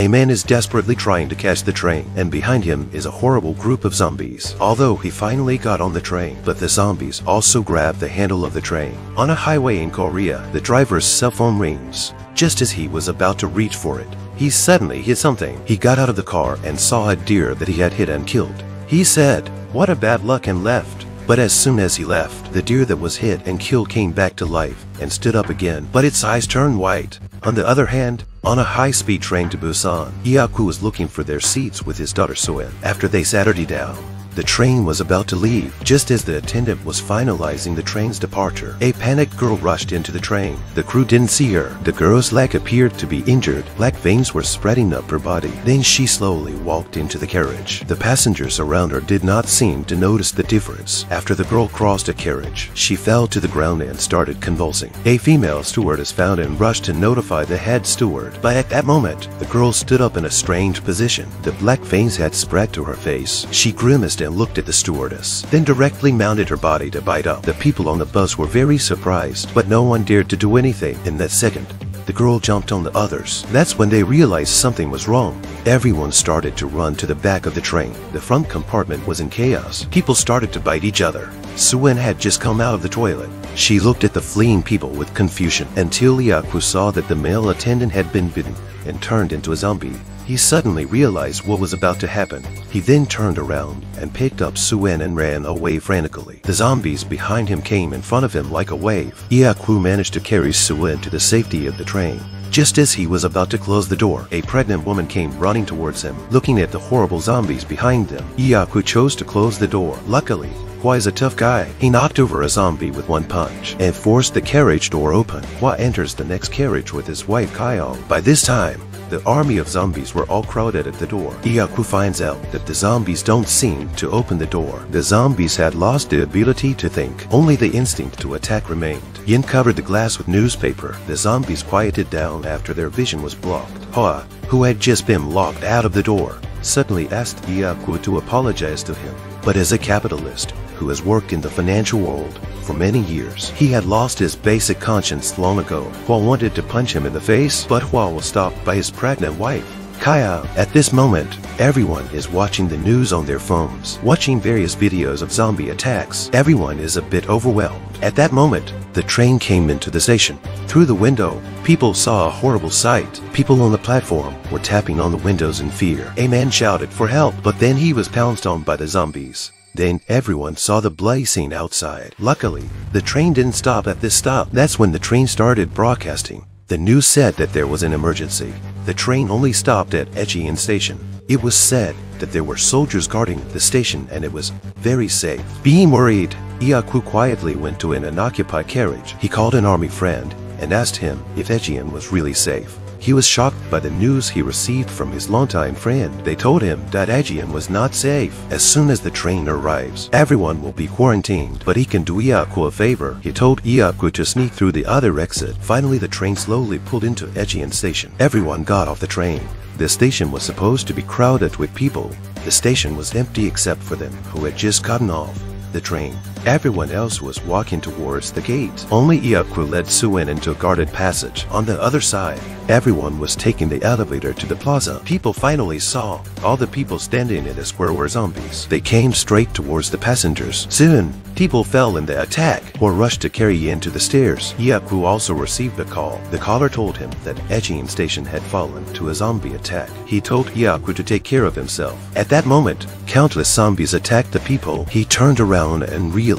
A man is desperately trying to catch the train, and behind him is a horrible group of zombies. Although he finally got on the train, but the zombies also grabbed the handle of the train. On a highway in Korea, the driver's cell phone rings. Just as he was about to reach for it, he suddenly hit something. He got out of the car and saw a deer that he had hit and killed. He said, "What a bad luck," and left. But as soon as he left, the deer that was hit and killed came back to life and stood up again, but its eyes turned white. On the other hand, on a high-speed train to Busan, Yaku was looking for their seats with his daughter Soen. After they sat her down, the train was about to leave. Just as the attendant was finalizing the train's departure, a panicked girl rushed into the train. The crew didn't see her. The girl's leg appeared to be injured. Black veins were spreading up her body. Then she slowly walked into the carriage. The passengers around her did not seem to notice the difference. After the girl crossed a carriage, she fell to the ground and started convulsing. A female stewardess found and rushed to notify the head steward. But at that moment, the girl stood up in a strange position. The black veins had spread to her face. She grimaced and looked at the stewardess, then directly mounted her body to bite up. The people on the bus were very surprised, but no one dared to do anything. In that second, the girl jumped on the others. That's when they realized something was wrong. Everyone started to run to the back of the train. The front compartment was in chaos. People started to bite each other. Soen had just come out of the toilet. She looked at the fleeing people with confusion until Yaku saw that the male attendant had been bitten and turned into a zombie. He suddenly realized what was about to happen. He then turned around and picked up Soen and ran away frantically. The zombies behind him came in front of him like a wave. Yaku managed to carry Soen to the safety of the train. Just as he was about to close the door, a pregnant woman came running towards him, looking at the horrible zombies behind them. Yaku chose to close the door. Luckily, Hwa is a tough guy. He knocked over a zombie with one punch and forced the carriage door open. Hwa enters the next carriage with his wife Kyle. By this time, the army of zombies were all crowded at the door. Yaku finds out that the zombies don't seem to open the door. The zombies had lost the ability to think. Only the instinct to attack remained. Yin covered the glass with newspaper. The zombies quieted down after their vision was blocked. Hwa, who had just been locked out of the door, suddenly asked Yaku to apologize to him. But as a capitalist who has worked in the financial world for many years, he had lost his basic conscience long ago. Hwa wanted to punch him in the face, but Hwa was stopped by his pregnant wife, Kaya. At this moment, everyone is watching the news on their phones, watching various videos of zombie attacks. Everyone is a bit overwhelmed. At that moment, the train came into the station. Through the window, people saw a horrible sight. People on the platform were tapping on the windows in fear. A man shouted for help, but then he was pounced on by the zombies. Then everyone saw the bloody scene outside. Luckily, the train didn't stop at this stop. That's when the train started broadcasting. The news said that there was an emergency. The train only stopped at Yeon station. It was said that there were soldiers guarding the station and it was very safe. Being worried, Yaku quietly went to an unoccupied carriage. He called an army friend and asked him if Yeon was really safe. He was shocked by the news he received from his longtime friend. They told him that Yeon was not safe. As soon as the train arrives, everyone will be quarantined. But he can do Yaku a favor. He told Yaku to sneak through the other exit. Finally, the train slowly pulled into Yeon station. Everyone got off the train. The station was supposed to be crowded with people. The station was empty except for them who had just gotten off the train. Everyone else was walking towards the gate. Only Yaku led Soen into a guarded passage. On the other side, everyone was taking the elevator to the plaza. People finally saw all the people standing in the square were zombies. They came straight towards the passengers. Soon, people fell in the attack or rushed to carry Yin to the stairs. Yaku also received a call. The caller told him that Yeon station had fallen to a zombie attack. He told Yaku to take care of himself. At that moment, countless zombies attacked the people. He turned around and realized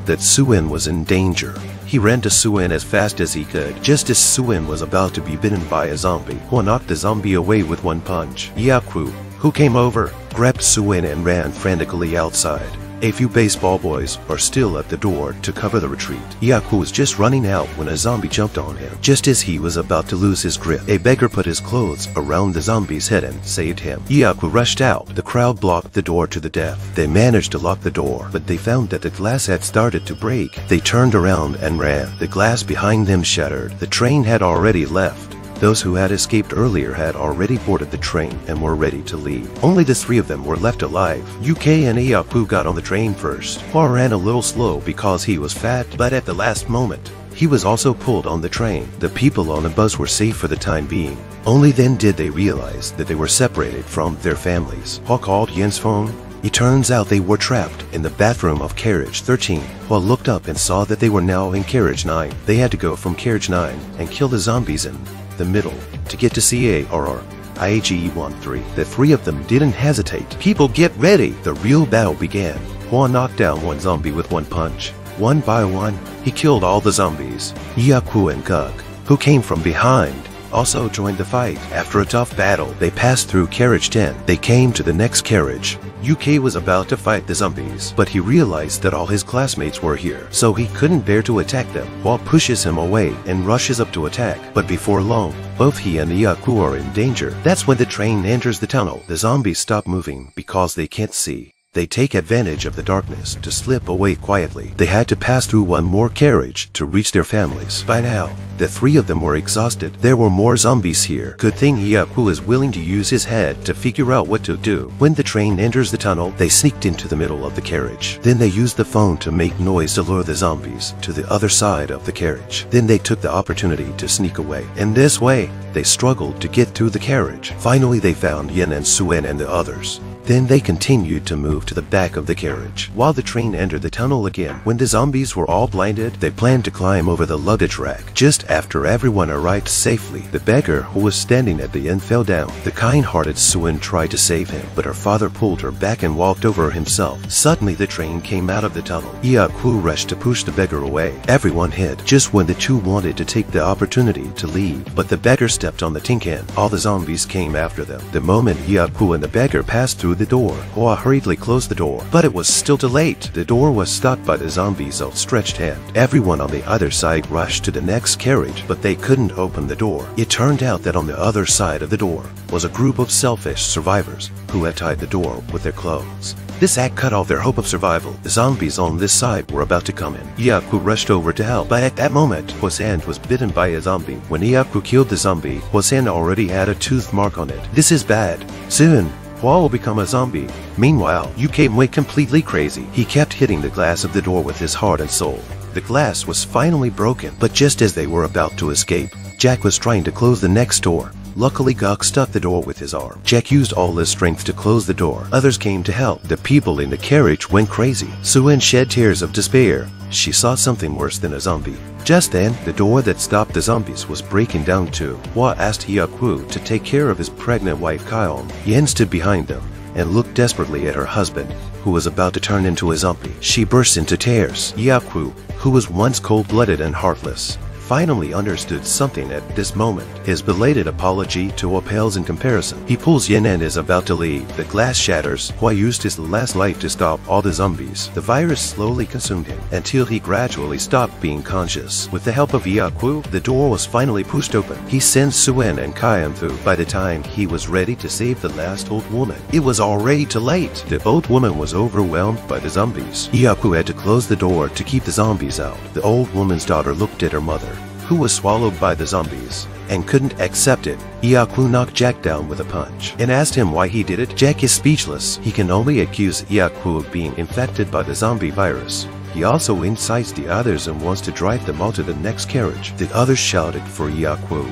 that Soen was in danger. He ran to Soen as fast as he could. Just as Soen was about to be bitten by a zombie, Hwa knocked the zombie away with one punch. Yaku, who came over, grabbed Soen and ran frantically outside. A few baseball boys are still at the door to cover the retreat. Yaku was just running out when a zombie jumped on him. Just as he was about to lose his grip, a beggar put his clothes around the zombie's head and saved him. Yaku rushed out. The crowd blocked the door to the death. They managed to lock the door, but they found that the glass had started to break. They turned around and ran. The glass behind them shattered. The train had already left. Those who had escaped earlier had already boarded the train and were ready to leave. Only the three of them were left alive. UK and Yaku got on the train first. Hwa ran a little slow because he was fat, but at the last moment, He was also pulled on the train. The people on the bus were safe for the time being. Only then did they realize that they were separated from their families. Hwa called Yeon's phone. It turns out they were trapped in the bathroom of carriage 13. Hwa looked up and saw that they were now in carriage 9. They had to go from carriage 9 and kill the zombies in the middle to get to CARR-IAGE-13. The three of them didn't hesitate. People get ready! The real battle began. Hwa knocked down one zombie with one punch. One by one, he killed all the zombies. Yaku and Gug, who came from behind, also joined the fight. After a tough battle, they passed through carriage 10. They came to the next carriage. UK was about to fight the zombies, but he realized that all his classmates were here, so he couldn't bear to attack them. Hwa pushes him away and rushes up to attack, but before long, both he and Yaku are in danger. That's when the train enters the tunnel. The zombies stop moving because they can't see. They take advantage of the darkness to slip away quietly. They had to pass through one more carriage to reach their families. By now, the three of them were exhausted. There were more zombies here. Good thing Yaku is willing to use his head to figure out what to do. When the train enters the tunnel, they sneaked into the middle of the carriage. Then they used the phone to make noise to lure the zombies to the other side of the carriage. Then they took the opportunity to sneak away. In this way, they struggled to get through the carriage. Finally, they found Yen and Suen and the others. Then they continued to move to the back of the carriage. While the train entered the tunnel again, when the zombies were all blinded, they planned to climb over the luggage rack. Just after everyone arrived safely, the beggar who was standing at the end fell down. The kind-hearted Suen tried to save him, but her father pulled her back and walked over himself. Suddenly, the train came out of the tunnel. Yaku rushed to push the beggar away. Everyone hid, just when the two wanted to take the opportunity to leave. But the beggar stepped on the tin can. All the zombies came after them. The moment Yaku and the beggar passed through the door, Hwa hurriedly closed the door, but it was still too late. The door was stopped by the zombie's outstretched hand. Everyone on the other side rushed to the next carriage, but they couldn't open the door. It turned out that on the other side of the door was a group of selfish survivors who had tied the door with their clothes. This act cut off their hope of survival. The zombies on this side were about to come in. Yaku rushed over to help, but at that moment, Hwa's hand was bitten by a zombie. When Yaku killed the zombie, Hwa's hand already had a tooth mark on it. This is bad. Soon, Hwa will become a zombie. Meanwhile, UK went completely crazy. He kept hitting the glass of the door with his heart and soul. The glass was finally broken, but just as they were about to escape, Jack was trying to close the next door. Luckily, Guk stuck the door with his arm. Jack used all his strength to close the door. Others came to help. The people in the carriage went crazy. Suen shed tears of despair. She saw something worse than a zombie. Just then, the door that stopped the zombies was breaking down too. Hwa asked Yaku to take care of his pregnant wife Kyeon. Yen stood behind them and looked desperately at her husband, who was about to turn into a zombie. She burst into tears. Yaku, who was once cold-blooded and heartless, finally understood something at this moment. His belated apology to Hwa pales in comparison. He pulls Yen and is about to leave. The glass shatters. Hwa used his last life to stop all the zombies. The virus slowly consumed him until he gradually stopped being conscious. With the help of Yaku, the door was finally pushed open. He sent Suen and Kyeon through. By the time he was ready to save the last old woman, it was already too late. The old woman was overwhelmed by the zombies. Yaku had to close the door to keep the zombies out. The old woman's daughter looked at her mother, who was swallowed by the zombies, and couldn't accept it. Yaku knocked Jack down with a punch and asked him why he did it. Jack is speechless. He can only accuse Yaku of being infected by the zombie virus. He also incites the others and wants to drive them out to the next carriage. The others shouted for Yaku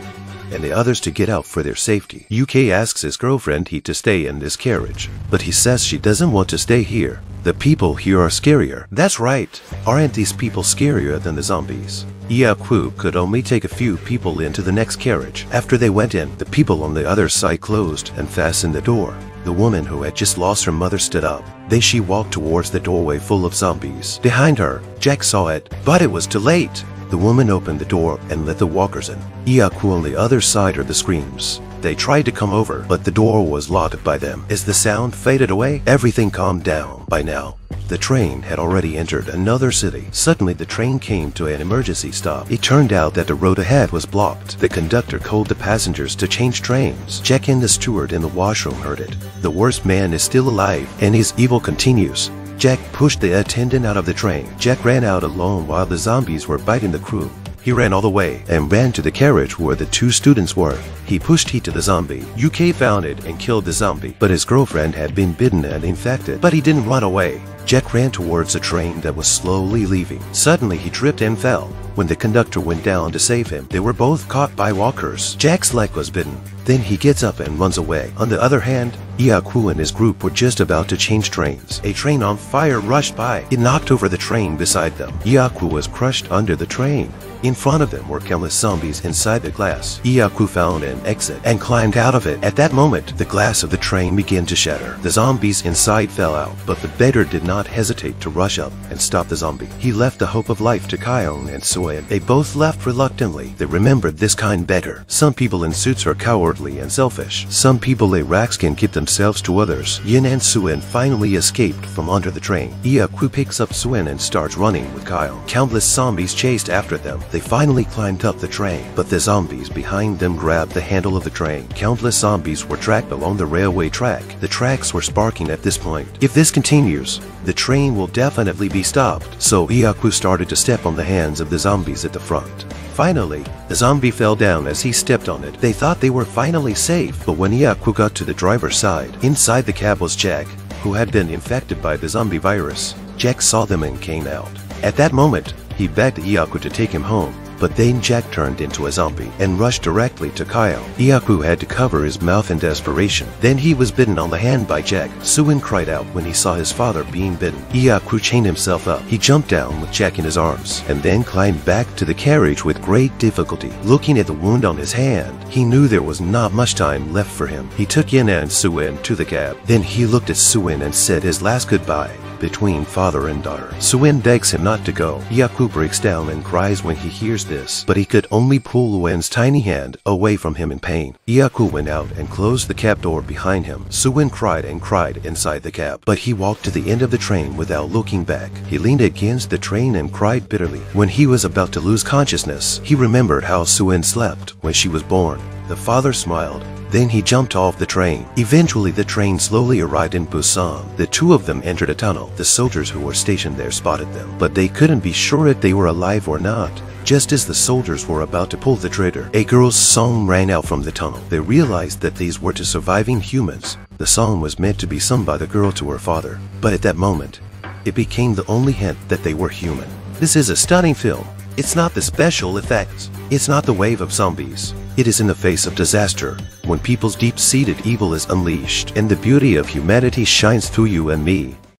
and the others to get out for their safety. UK asks his girlfriend to stay in this carriage, but he says she doesn't want to stay here. The people here are scarier. That's right. Aren't these people scarier than the zombies? Yaku could only take a few people into the next carriage. After they went in, the people on the other side closed and fastened the door. The woman who had just lost her mother stood up. Then she walked towards the doorway full of zombies. Behind her, Jack saw it, but it was too late. The woman opened the door and let the walkers in. Yaku on the other side heard the screams. They tried to come over, but the door was locked by them. As the sound faded away, everything calmed down. By now, the train had already entered another city. Suddenly, the train came to an emergency stop. It turned out that the road ahead was blocked. The conductor called the passengers to change trains. Jack and the steward in the washroom heard it. The worst man is still alive, and his evil continues. Jack pushed the attendant out of the train. Jack ran out alone while the zombies were biting the crew. He ran all the way and ran to the carriage where the two students were. He pushed heat to the zombie. UK found it and killed the zombie, but his girlfriend had been bitten and infected. But he didn't run away. Jack ran towards a train that was slowly leaving. Suddenly he tripped and fell. When the conductor went down to save him, they were both caught by walkers. Jack's leg was bitten. Then he gets up and runs away. On the other hand, Yaku and his group were just about to change trains. A train on fire rushed by. It knocked over the train beside them. Yaku was crushed under the train. In front of them were countless zombies inside the glass. Yaku found an exit and climbed out of it. At that moment, the glass of the train began to shatter. The zombies inside fell out, but the beggar did not hesitate to rush up and stop the zombie. He left the hope of life to Kyon and Suen. They both left reluctantly. They remembered this kind better. Some people in suits are cowardly and selfish. Some people lay racks and keep themselves to others. Yin and Suen finally escaped from under the train. Yaku picks up Suen and starts running with Kyon. Countless zombies chased after them. They finally climbed up the train, but the zombies behind them grabbed the handle of the train. Countless zombies were tracked along the railway track. The tracks were sparking at this point. If this continues, the train will definitely be stopped. So Yaku started to step on the hands of the zombies at the front. Finally, the zombie fell down as he stepped on it. They thought they were finally safe, but when Yaku got to the driver's side, inside the cab was Jack, who had been infected by the zombie virus. Jack saw them and came out. At that moment, he begged Yaku to take him home, but then Jack turned into a zombie and rushed directly to Kyle. Yaku had to cover his mouth in desperation. Then he was bitten on the hand by Jack. Suen cried out when he saw his father being bitten. Yaku chained himself up. He jumped down with Jack in his arms and then climbed back to the carriage with great difficulty. Looking at the wound on his hand, he knew there was not much time left for him. He took Yin and Suen to the cab. Then he looked at Suen and said his last goodbye between father and daughter. Suen begs him not to go. Yaku breaks down and cries when he hears this, but he could only pull Wen's tiny hand away from him in pain. Yaku went out and closed the cab door behind him. Suen cried and cried inside the cab, but he walked to the end of the train without looking back. He leaned against the train and cried bitterly. When he was about to lose consciousness, he remembered how Suen slept when she was born. The father smiled. Then he jumped off the train. Eventually, the train slowly arrived in Busan. The two of them entered a tunnel. The soldiers who were stationed there spotted them, but they couldn't be sure if they were alive or not. Just as the soldiers were about to pull the trigger, a girl's song rang out from the tunnel. They realized that these were to surviving humans. The song was meant to be sung by the girl to her father, but at that moment, it became the only hint that they were human. This is a stunning film. It's not the special effects. It's not the wave of zombies. It is in the face of disaster, when people's deep-seated evil is unleashed, and the beauty of humanity shines through you and me.